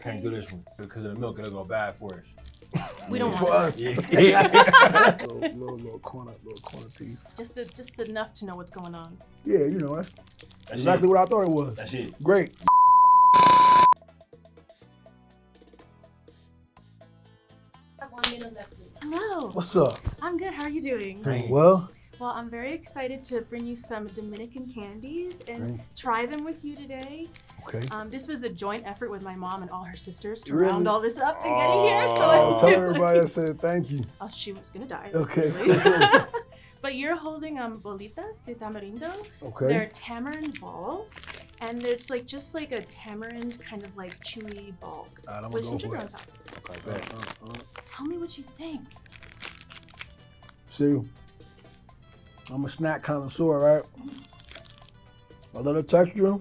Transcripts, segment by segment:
can't do this one because of the milk. It'll go bad for us. We don't for want us. Yeah. little corner piece. just enough to know what's going on. Yeah, you know that's That's exactly it. what I thought it was. That's it. Great. Hello. What's up? I'm good. How are you doing? Great. Well, Well, I'm very excited to bring you some Dominican candies and Great. try them with you today. okay. This was a joint effort with my mom and all her sisters to Really? round all this up and get it here. So I'll I tell everybody I said thank you. Oh, she was gonna die. Okay. literally. But you're holding bolitas de tamarindo. Okay. They're tamarind balls, and they're just like a tamarind kind of like chewy ball Alright, I'm with gonna some go sugar for on it. top. Okay. Tell me what you think. See, I'm a snack connoisseur, right? I love the texture.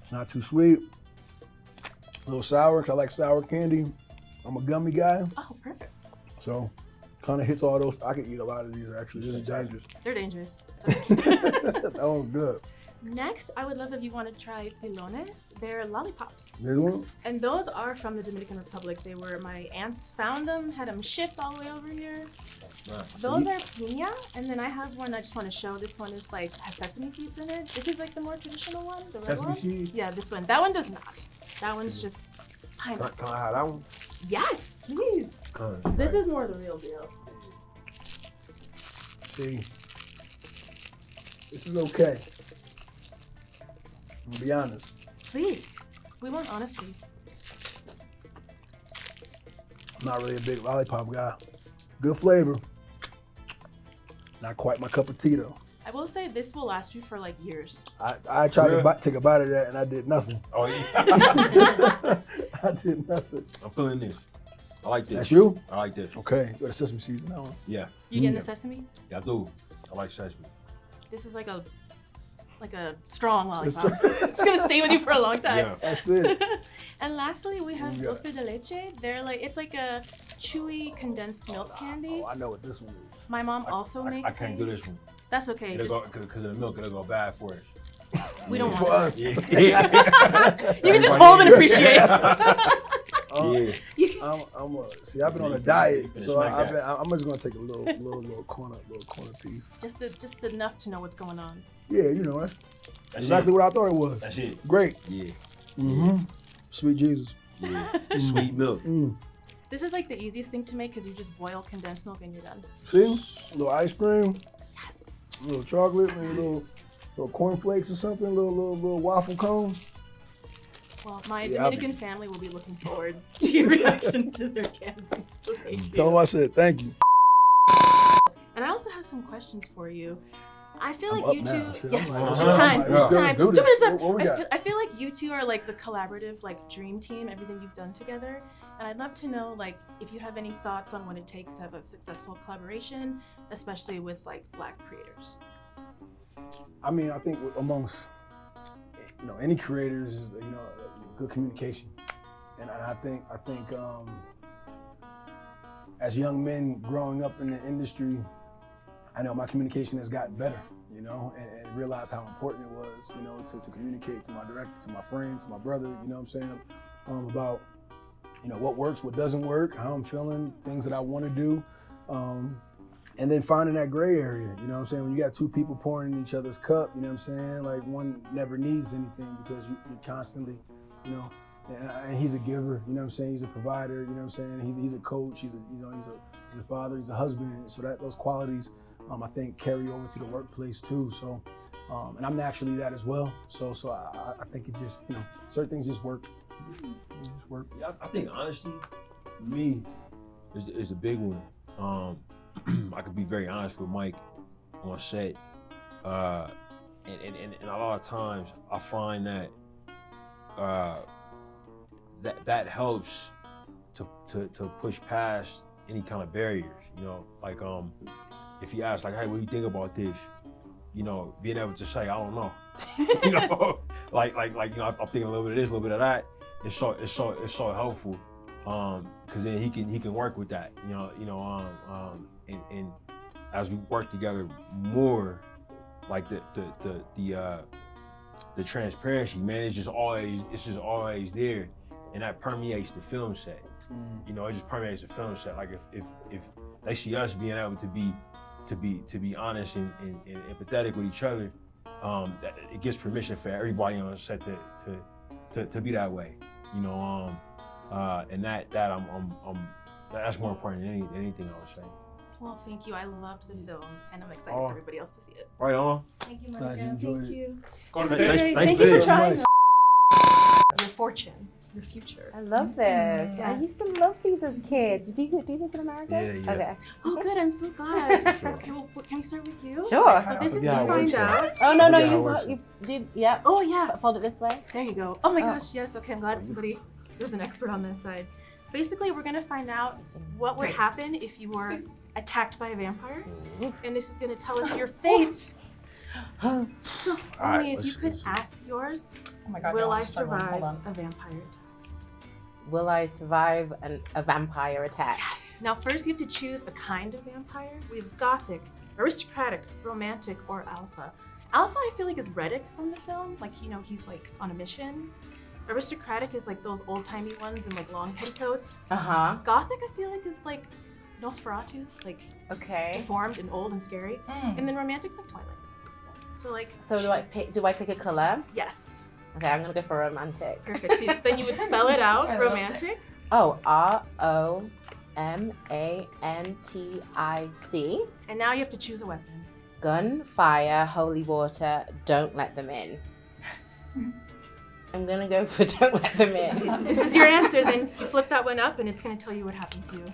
It's not too sweet. A little sour, 'cause I like sour candy. I'm a gummy guy, Oh, perfect. so kind of hits all those. I could eat a lot of these actually. This is dangerous. They're dangerous. So- That one's good. Next, I would love if you want to try pilones. They're lollipops. This one? And those are from the Dominican Republic. They were, my aunts found them, had them shipped all the way over here. Those are piña, and then I have one I just want to show. This one is like has sesame seeds in it. This is like the more traditional one, the red Sesame one. seeds? Yeah, this one. That one does not. That one's just pineapple. Can I have that one? Yes, please. This is more the real deal. See, this is okay. I'm gonna be honest. Please. We want honesty. I'm not really a big lollipop guy. Good flavor. Not quite my cup of tea though. I will say this will last you for like years. I tried Really? to take a bite of that and I did nothing. Oh yeah. I did nothing. I'm feeling this. I like this. That's you? I like this. Okay, you got a sesame seeds in that one. Yeah. You getting Yeah. the sesame? Yeah, I do. I like sesame. This is like a strong It's lollipop. It's gonna stay with you for a long time. Yeah. That's it. And lastly, we have Yeah. dulce de leche. It's like a chewy condensed milk candy. Oh, I know what this one is. My mom also I makes can't do these. this one. That's okay. It'll Just, go because of the milk. It'll go bad for us. we don't For want us. Yeah. You can just hold and appreciate. Yeah. You can, See, I've been on a Finish diet, so like that. I'm just gonna take a little corner piece. just enough to know what's going on. Yeah, you know, that's That's exactly it. what I thought it was. That's it. Great. Yeah. Mm-hmm. Sweet Jesus. Yeah. Sweet milk. Mm. This is like the easiest thing to make because you just boil condensed milk and you're done. See, a little ice cream, Yes. a little chocolate, maybe a little cornflakes or something, little waffle cone. Well, my Yeah, I'll be- Dominican family will be looking forward to your reactions to their candies. So thank you. Tell them I said thank you. And I also have some questions for you. I feel I'm like up you now. two. Shit, Yes, I'm it's like, time. yeah. It's Let's time. do 2 this. minutes up. What we got? I feel like you two are like the collaborative, like dream team. Everything you've done together, and I'd love to know, like, if you have any thoughts on what it takes to have a successful collaboration, especially with like Black creators. I mean, I think amongst any creators is good communication, and I think as young men growing up in the industry, I know my communication has gotten better, and realized how important it was, to communicate to my director, to my friends, to my brother, you know what I'm saying, about what works, what doesn't work, how I'm feeling, things that I want to do. And then finding that gray area, you know what I'm saying? When you got two people pouring in each other's cup, you know what I'm saying? Like one never needs anything because you're constantly, and he's a giver, you know what I'm saying? He's a provider, you know what I'm saying? He's a coach, he's a father, he's a husband. And so those qualities, I think carry over to the workplace too. So, and I'm naturally that as well. So I think it just, certain things just work. Just work. Yeah, I think honesty, for me, is the big one. I could be very honest with Mike on set, and a lot of times I find that that helps to push past any kind of barriers. Like if he asks like, "Hey, what do you think about this?" Being able to say, "I don't know," like I'm thinking a little bit of this, a little bit of that. It's so helpful. Because then he can work with that, and as we work together more, like the transparency, man, it's just always there, and that permeates the film set. You know, it just permeates the film set. Like if they see us being able to be honest and empathetic with each other, that it gives permission for everybody on the set to be that way. You know, and that's more important than anything I would say. Well, thank you. I loved the film, and I'm excited for everybody else to see it. Right on. Thank you, Glad you Monica. enjoyed Thank it. you. Thanks Thank you for Big. trying. Your fortune, your future. I love this. I Yes. used to love these as kids. Do you do this in America? Yeah. Okay. Oh, good. I'm so glad. Sure. Okay, well, can we start with you? Sure. So this is Yeah, to it find works, out. Oh no, Yeah, it you works. did. Yep. Oh yeah. Fold it this way. There you go. Oh my Oh. gosh, yes. Okay, I'm glad there's an expert on that side. Basically, we're gonna find out what would Great. happen if you were attacked by a vampire, Oof. and this is gonna tell us your fate. So, right, Wunmi, if you let's- could ask yours, Oh my god, will no, I I'm struggling. survive Hold on. a vampire attack? Will I survive a vampire attack? Yes. Now, first you have to choose a kind of vampire. We have gothic, aristocratic, romantic, or alpha. Alpha, I feel like, is Reddick from the film. Like, you know, he's like on a mission. Aristocratic is like those old-timey ones in like long petticoats. Uh-huh. Gothic, I feel like, is like Nosferatu, like Okay. deformed and old and scary. Mm. And then romantic's like Twilight. So like, So do I pick a color? yes, Okay, I'm gonna go for romantic. perfect. So then you would spell it out, I love romantic. Oh, ROMANTIC. And now you have to choose a weapon. Gun, fire, holy water, don't let them in. I'm gonna go for don't let them in. This is your answer. Then you flip that one up, and it's gonna tell you what happened to you.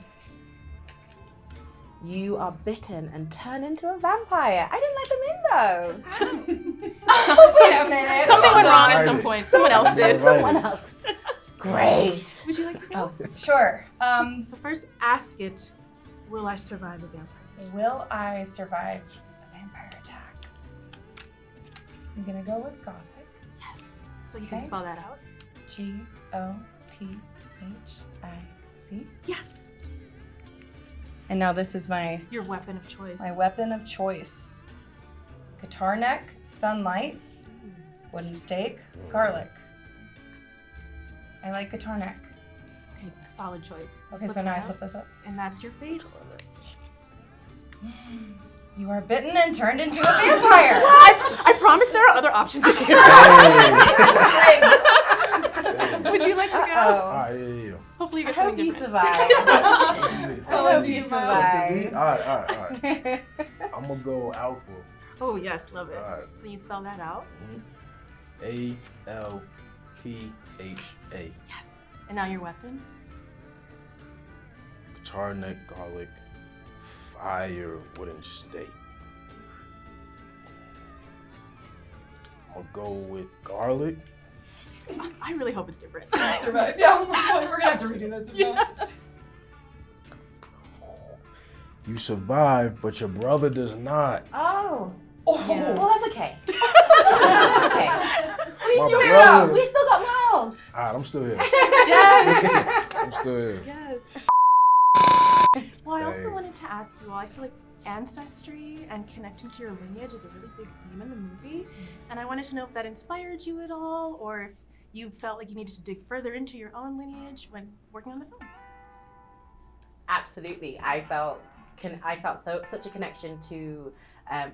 You are bitten and turn into a vampire. I didn't let them in though. Wait a minute. Something went wrong at Right. some point. Someone else did. Right. Someone else. Great. Would you like to go? Oh, Sure. So first, ask it. Will I survive a vampire? Will I survive a vampire attack? I'm gonna go with gothic. Yes. So you can Okay. spell that out. GOTHIC. Yes. And now this is my Your weapon of choice. weapon of choice. Guitar neck, sunlight, wooden stake, garlic. I like guitar neck. Okay, a solid choice. Okay, Flip so now it I out, flip this up. And that's your fate. You are bitten and turned into a vampire. I promise there are other options here. Would you like to go? Uh-oh. Alright, yeah. Hopefully you I get something hope you different. survive. I hope you survive. Alright. I'm gonna go alpha. Oh yes, love it. Alright. So you spell that out. ALPHA. Yes. And now your weapon. Guitar neck, garlic, fire, wooden stake. I'm gonna go with garlic. I really hope it's different. Survive. Yeah, we're gonna have to redo this. Yes. You survive, but your brother does not. Oh. Yeah. Well, that's okay. That's okay. My We brother. still got Miles. Alright, I'm still here. Yes. I'm still here. Yes. Well, I also Hey. wanted to ask you all, I feel like ancestry and connecting to your lineage is a really big theme in the movie. And I wanted to know if that inspired you at all, or if you felt like you needed to dig further into your own lineage when working on the film. Absolutely. I felt such a connection to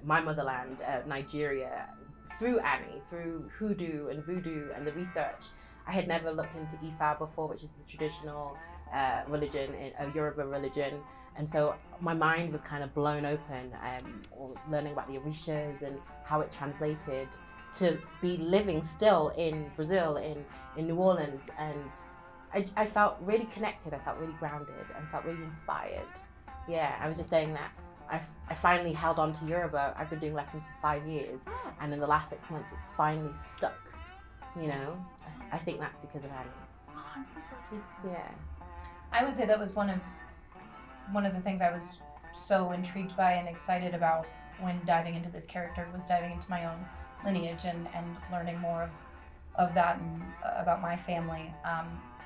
my motherland, Nigeria, through Annie, through hoodoo and voodoo and the research. I had never looked into Ifa before, which is the traditional religion, Yoruba religion. And so my mind was kind of blown open, learning about the Orishas and how it translated to be living still in Brazil, in New Orleans. And I felt really connected, I felt really grounded, and felt really inspired. Yeah, I was just saying that I finally held on to Yoruba. I've been doing lessons for 5 years, and in the last 6 months, it's finally stuck. You know, I think that's because of Annie. Oh, I'm so glad to. Yeah. I would say that was one of the things I was so intrigued by and excited about when diving into this character, was diving into my own lineage and learning more of that and about my family.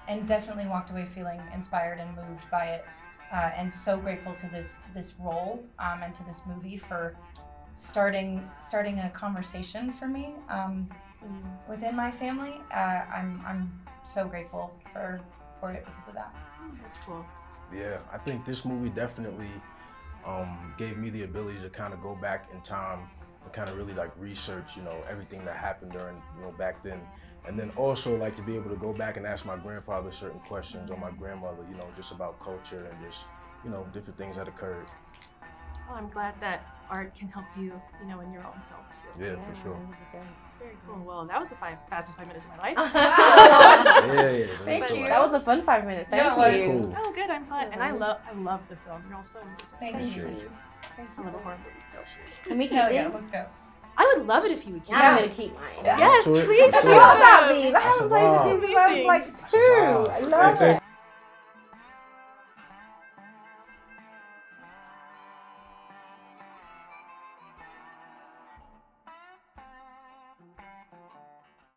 And definitely walked away feeling inspired and moved by it, and so grateful to this role and to this movie for starting a conversation for me within my family, I'm so grateful for it because of that. That's cool. Yeah, I think this movie definitely gave me the ability to kind of go back in time and kind of really like research, you know, everything that happened during, you know, back then. And then also like to be able to go back and ask my grandfather certain questions or my grandmother, you know, just about culture and just, you know, different things that occurred. Well, I'm glad that art can help you, you know, in your own selves too. Yeah, for sure. 100%. Very cool. Well, that was the fastest 5 minutes of my life. Yeah. Thank you. That was a fun 5 minutes. Thank Yeah, it you. was. Cool. Oh, good. I'm glad. And I love the film. You're all so amazing. Thank you. Appreciate you. I love a horror movie, so. Can we keep Hell yeah, these? let's go. I would love it if you would keep I'm it. gonna keep mine. Yeah. Yes, To it. please. Let's I do forgot it. about these. I That's haven't played with a these since I was vibe. like That's a 2. vibe. I love it.